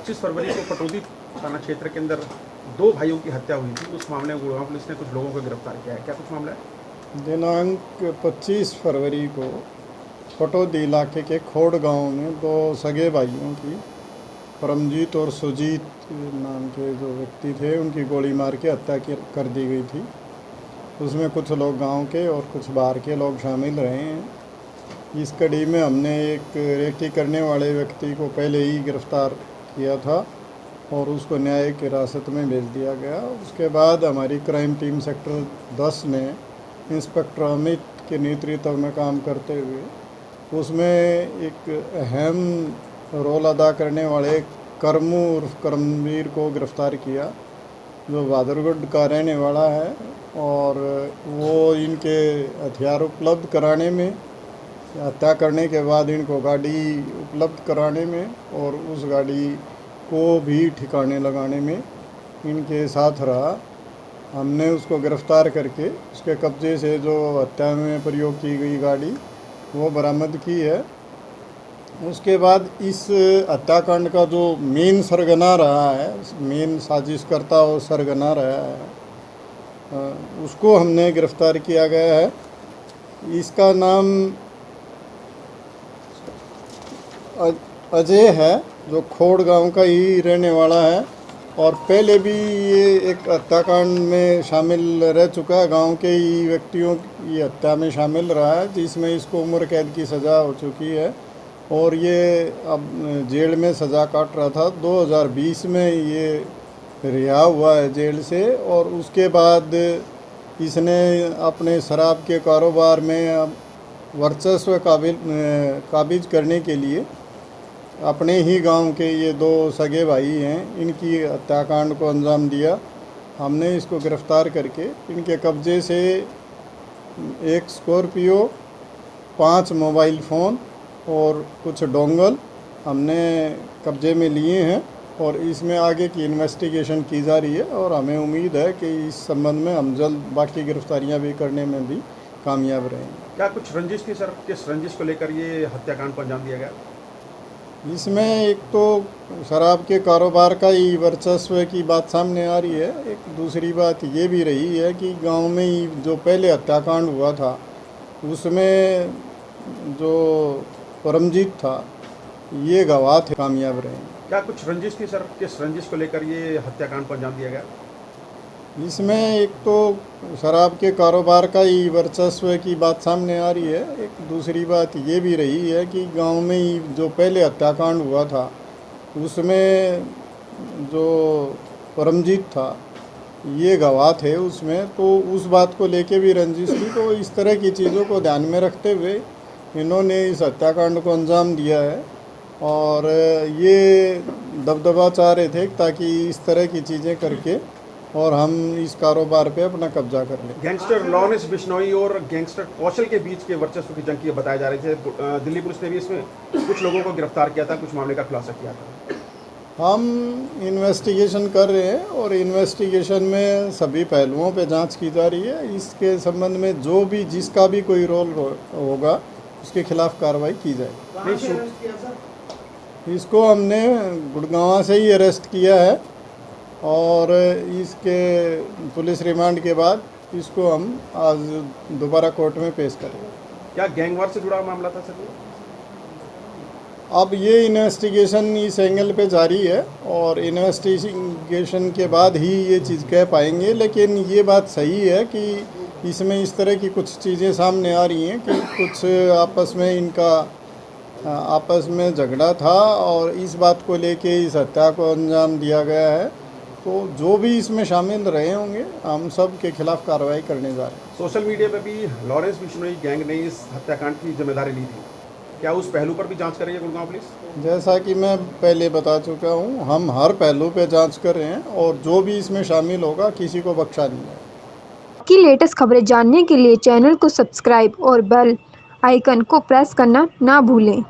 25 फरवरी को पटौदी थाना क्षेत्र के अंदर 2 भाइयों की हत्या हुई थी। उस मामले में गुड़गांव पुलिस ने कुछ लोगों को गिरफ्तार किया है। क्या कुछ मामला है? दिनांक 25 फरवरी को पटौदी इलाके के खोड़ गांव में 2 सगे भाइयों की परमजीत और सुजीत नाम के जो व्यक्ति थे उनकी गोली मार के हत्या कर दी गई थी। उसमें कुछ लोग गांव के और कुछ बाहर के लोग शामिल रहे हैं। इस कड़ी में हमने एक रेकी करने वाले व्यक्ति को पहले ही गिरफ्तार किया था और उसको न्यायिक हिरासत में भेज दिया गया। उसके बाद हमारी क्राइम टीम सेक्टर 10 ने इंस्पेक्टर अमित के नेतृत्व में काम करते हुए उसमें एक अहम रोल अदा करने वाले करमू उर्फ करमवीर को गिरफ़्तार किया, जो बहादुरगढ़ का रहने वाला है। और वो इनके हथियार उपलब्ध कराने में, हत्या करने के बाद इनको गाड़ी उपलब्ध कराने में और उस गाड़ी को भी ठिकाने लगाने में इनके साथ रहा। हमने उसको गिरफ़्तार करके उसके कब्ज़े से जो हत्या में प्रयोग की गई गाड़ी वो बरामद की है। उसके बाद इस हत्याकांड का जो मेन सरगना रहा है, मेन साजिशकर्ता और सरगना रहा है, उसको हमने गिरफ़्तार किया गया है। इसका नाम अजय है, जो खोड़ गांव का ही रहने वाला है और पहले भी ये एक हत्याकांड में शामिल रह चुका है। गांव के ही व्यक्तियों की हत्या में शामिल रहा है, जिसमें इसको उम्र कैद की सज़ा हो चुकी है और ये अब जेल में सज़ा काट रहा था। 2020 में ये रिहा हुआ है जेल से और उसके बाद इसने अपने शराब के कारोबार में वर्चस्व काबिज करने के लिए अपने ही गांव के ये 2 सगे भाई हैं, इनकी हत्याकांड को अंजाम दिया। हमने इसको गिरफ़्तार करके इनके कब्ज़े से एक स्कॉर्पियो, 5 मोबाइल फ़ोन और कुछ डोंगल हमने कब्ज़े में लिए हैं और इसमें आगे की इन्वेस्टिगेशन की जा रही है और हमें उम्मीद है कि इस संबंध में हम जल्द बाकी गिरफ्तारियां भी करने में भी कामयाब रहेंगे। क्या कुछ रंजिश थी सर? किस रंजिश को लेकर ये हत्याकांड को अंजाम दिया गया? इसमें एक तो शराब के कारोबार का ही वर्चस्व की बात सामने आ रही है। एक दूसरी बात ये भी रही है कि गांव में ही जो पहले हत्याकांड हुआ था उसमें जो परमजीत था ये गवाह थे, कामयाब रहे। क्या कुछ रंजिश थी सर? किस रंजिश को लेकर ये हत्याकांड को अंजाम दिया गया? इसमें एक तो शराब के कारोबार का ही वर्चस्व की बात सामने आ रही है। एक दूसरी बात ये भी रही है कि गांव में ही जो पहले हत्याकांड हुआ था उसमें जो परमजीत था ये गवाह थे उसमें, तो उस बात को लेके भी रंजिश थी। तो इस तरह की चीज़ों को ध्यान में रखते हुए इन्होंने इस हत्याकांड को अंजाम दिया है और ये दबदबा चाह रहे थे ताकि इस तरह की चीज़ें करके और हम इस कारोबार पे अपना कब्जा कर लें। गैंगस्टर लॉरेंस बिश्नोई और गैंगस्टर कौशल के बीच के वर्चस्व की जंग की बताए जा रहे थे। दिल्ली पुलिस ने भी इसमें कुछ लोगों को गिरफ्तार किया था, कुछ मामले का खुलासा किया था। हम इन्वेस्टिगेशन कर रहे हैं और इन्वेस्टिगेशन में सभी पहलुओं पे जांच की जा रही है। इसके संबंध में जो भी जिसका भी कोई रोल होगा उसके खिलाफ कार्रवाई की जाएगी। इसको हमने गुड़गांव से ही अरेस्ट किया है और इसके पुलिस रिमांड के बाद इसको हम आज दोबारा कोर्ट में पेश करेंगे। क्या गैंगवार से जुड़ा मामला था सर? अब ये इन्वेस्टिगेशन इस एंगल पे जारी है और इन्वेस्टिगेशन के बाद ही ये चीज़ कह पाएंगे, लेकिन ये बात सही है कि इसमें इस तरह की कुछ चीज़ें सामने आ रही हैं कि कुछ आपस में झगड़ा था और इस बात को लेके इस हत्या को अंजाम दिया गया है। तो जो भी इसमें शामिल रहे होंगे हम सब के खिलाफ कार्रवाई करने जा रहे हैं। सोशल मीडिया पर भी लॉरेंस बिश्नोई गैंग ने इस हत्याकांड की जिम्मेदारी ली थी। क्या उस पहलू पर भी जांच कर रही है गुड़गांव पुलिस? जैसा कि मैं पहले बता चुका हूं, हम हर पहलू पे जांच कर रहे हैं और जो भी इसमें शामिल होगा किसी को बख्शा नहीं है। की लेटेस्ट खबरें जानने के लिए चैनल को सब्सक्राइब और बेल आइकन को प्रेस करना ना भूलें।